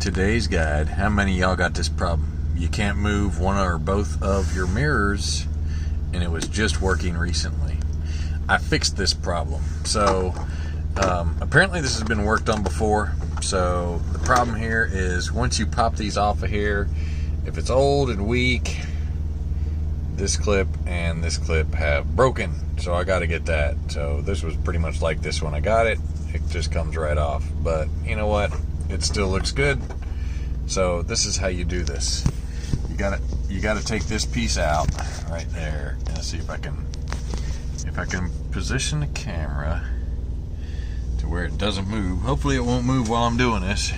Today's guide. How many of y'all got this problem? You can't move one or both of your mirrors, and it was just working recently. I fixed this problem. So apparently this has been worked on before. So the problem here is once you pop these off of here, if it's old and weak, this clip and this clip have broken. So I got to get that. So this was pretty much like this when I got it. It just comes right off. But you know what? It still looks good. So this is how you do this. You gotta take this piece out right there, and see if I can position the camera to where it doesn't move. Hopefully it won't move while I'm doing this.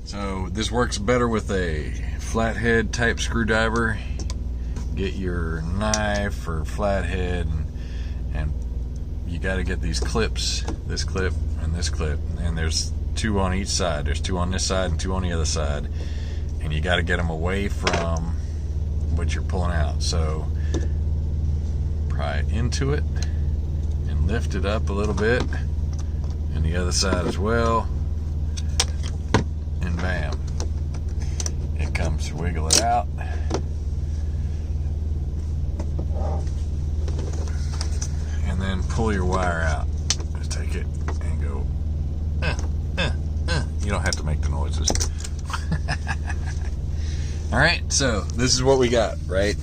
So this works better with a flathead type screwdriver. Get your knife or flathead, and you got to get these clips, this clip and this clip, and there's two on each side. There's two on this side and two on the other side, and you got to get them away from what you're pulling out. So pry it into it and lift it up a little bit, and the other side as well, and bam, it comes. Wiggle it out, and then pull your wire out. Just take it and go. You don't have to make the noises. Alright, so this is what we got, right?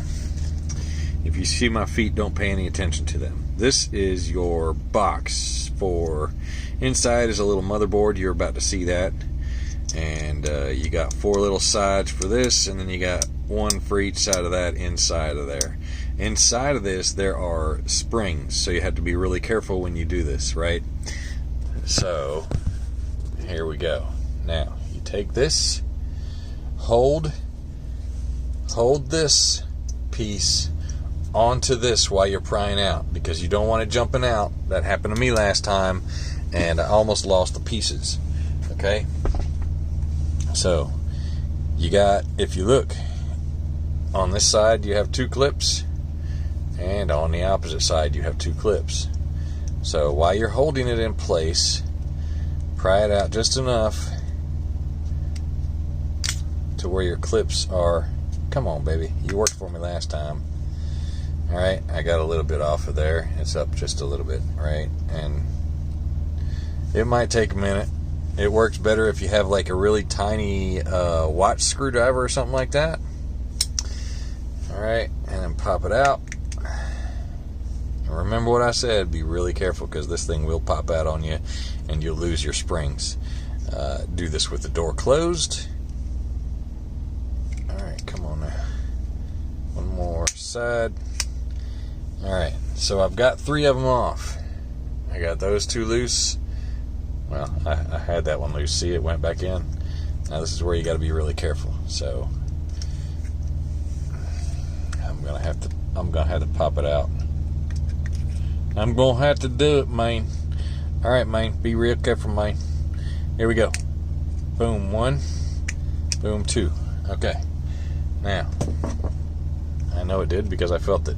If you see my feet, don't pay any attention to them. This is your box for, inside is a little motherboard. You're about to see that. And you got 4 little sides for this, and then you got 1 for each side of that inside of there. Inside of this, there are springs, so you have to be really careful when you do this, right? So here we go. Now you take this, hold this piece onto this while you're prying out, because you don't want it jumping out. That happened to me last time, and I almost lost the pieces. Okay, so you got, if you look on this side, you have 2 clips, and on the opposite side you have 2 clips. So while you're holding it in place, pry it out just enough to where your clips are. Come on, baby, you worked for me last time. Alright, I got a little bit off of there. It's up just a little bit, right? And it might take a minute. It works better if you have like a really tiny watch screwdriver or something like that. Alright, and then pop it out. And remember what I said, be really careful, because this thing will pop out on you and you'll lose your springs. Do this with the door closed. Alright, come on now. One more side. Alright, so I've got 3 of them off. I got those 2 loose. Well, I had that one loose. See, it went back in. Now this is where you got to be really careful. So I'm gonna have to pop it out. I'm gonna have to do it, man. Alright, man, be real careful, man. Here we go. Boom, 1. Boom, 2. Okay. Now, I know it did because I felt it.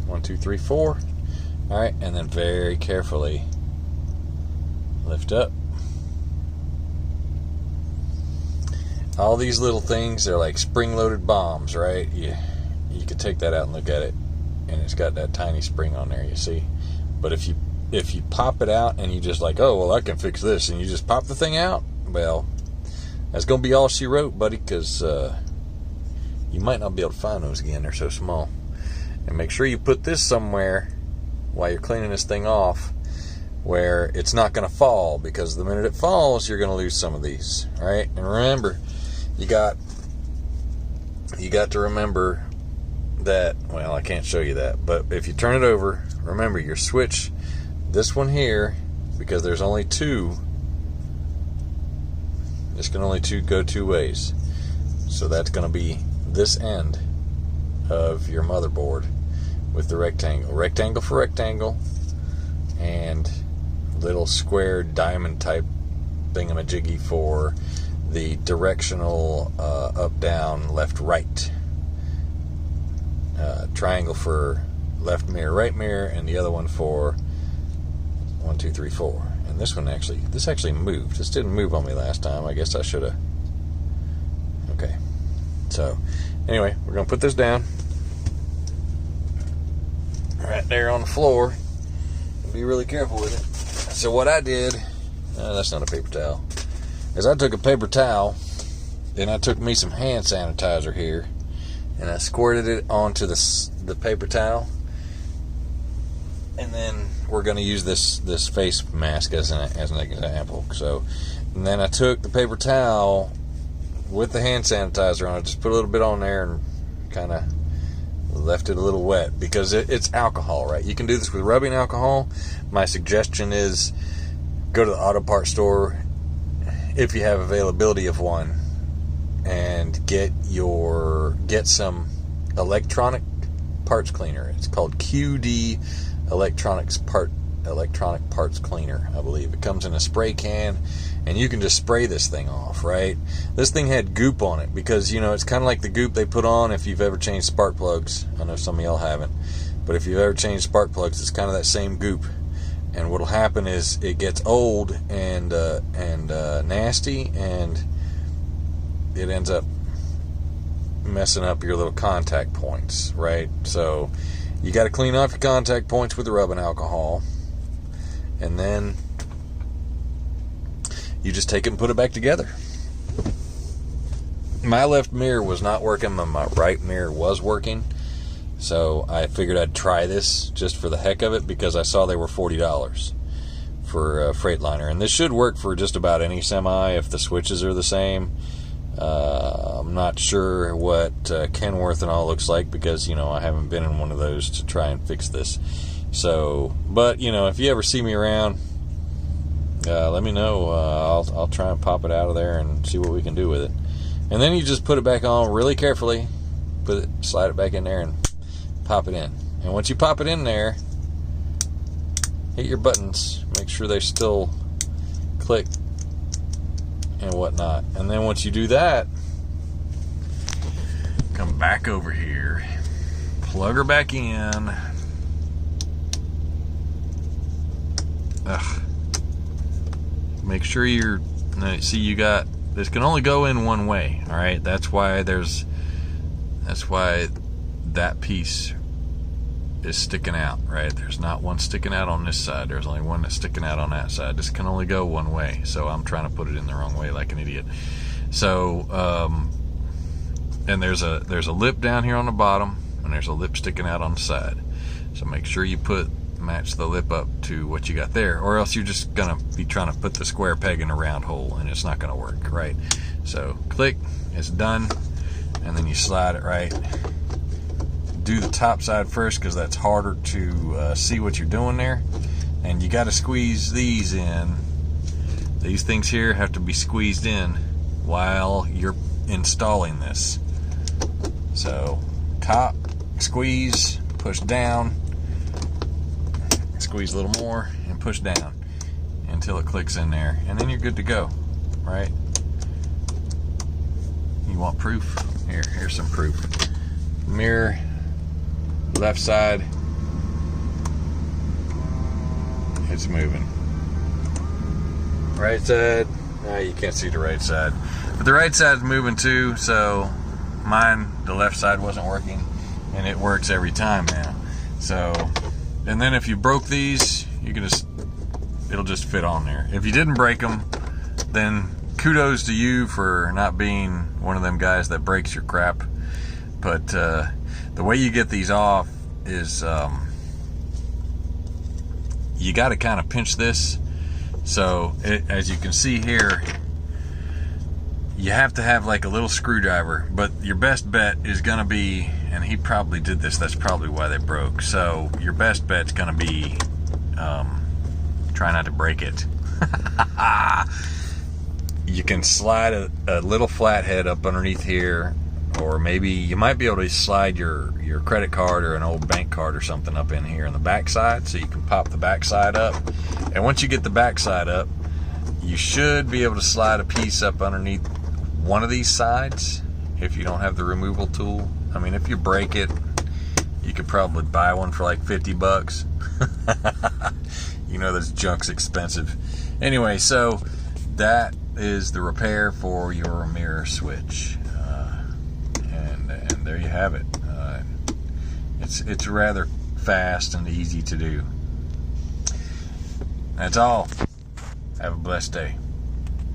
1, 2, 3, 4. Alright, and then very carefully lift up. All these little things, they're like spring-loaded bombs, right? You could take that out and look at it, and it's got that tiny spring on there, you see? But if you pop it out and you just like, oh, well, I can fix this, and you just pop the thing out, well, that's going to be all she wrote, buddy, because you might not be able to find those again. They're so small. And make sure you put this somewhere while you're cleaning this thing off where it's not going to fall, because the minute it falls, you're going to lose some of these. All right? And remember, you got to remember that, well, I can't show you that, but if you turn it over, remember your switch, this one here, because there's only 2, this can only go 2 ways. So that's going to be this end of your motherboard with the rectangle for rectangle, and little square diamond type thingamajiggy for the directional up, down, left, right. Triangle for left mirror, right mirror, and the other one for 1, 2, 3, 4. And And this actually moved. This didn't move on me last time. I guess I should have. Okay. So, anyway, we're going to put this down. Right there on the floor. Be really careful with it. So what I did, that's not a paper towel, is I took a paper towel and I took me some hand sanitizer here and I squirted it onto the paper towel, and then we're going to use this face mask as an example. So, and then I took the paper towel with the hand sanitizer on it, just put a little bit on there and kind of left it a little wet, because it's alcohol, right? You can do this with rubbing alcohol. My suggestion is go to the auto parts store if you have availability of one and get some electronic parts cleaner. It's called QD electronic parts cleaner, I believe. It comes in a spray can, and you can just spray this thing off, right? This thing had goop on it because, it's kind of like the goop they put on if you've ever changed spark plugs. I know some of y'all haven't, but if you've ever changed spark plugs, it's kind of that same goop. And what'll happen is it gets old and nasty, and it ends up messing up your little contact points, right? So you got to clean off your contact points with the rubbing alcohol, and then you just take it and put it back together. My left mirror was not working, but my right mirror was working. So I figured I'd try this just for the heck of it, because I saw they were $40 for Freightliner. And this should work for just about any semi if the switches are the same. I'm not sure what Kenworth and all looks like, because, I haven't been in one of those to try and fix this. So, but, if you ever see me around, let me know. I'll try and pop it out of there and see what we can do with it. And then you just put it back on really carefully, slide it back in there and pop it in. And once you pop it in there, hit your buttons, make sure they still click and whatnot. And then once you do that, come back over here, plug her back in. Make sure see, you got, this can only go in one way, all right? That's why that piece is sticking out, right? There's not one sticking out on this side. There's only one that's sticking out on that side. This can only go one way, so I'm trying to put it in the wrong way like an idiot. So, and there's a lip down here on the bottom, and there's a lip sticking out on the side. So make sure you match the lip up to what you got there, or else you're just gonna be trying to put the square peg in a round hole, and it's not gonna work, right? So click, it's done, and then you slide it right. Do the top side first, because that's harder to see what you're doing there, and you got to squeeze these in. These things here have to be squeezed in while you're installing this. So top, squeeze, push down, squeeze a little more, and push down until it clicks in there, and then you're good to go, right? You want proof? Here's some proof. Mirror, left side, it's moving. Right side, you can't see the right side, but the right side's moving too. So mine, the left side wasn't working, and it works every time now. So, and then if you broke these, you can it'll just fit on there. If you didn't break them, then kudos to you for not being one of them guys that breaks your crap. But the way you get these off is you got to kind of pinch this. So as you can see here, you have to have like a little screwdriver, but your best bet is going to be, and he probably did this, that's probably why they broke. So your best bet's going to be try not to break it. You can slide a little flathead up underneath here, or maybe you might be able to slide your credit card or an old bank card or something up in here on the back side, so you can pop the back side up. And once you get the back side up, you should be able to slide a piece up underneath one of these sides if you don't have the removal tool. I mean, if you break it, you could probably buy one for like $50. You know, this junk's expensive. Anyway, so that is the repair for your mirror switch, and there you have it. It's rather fast and easy to do. That's all. Have a blessed day.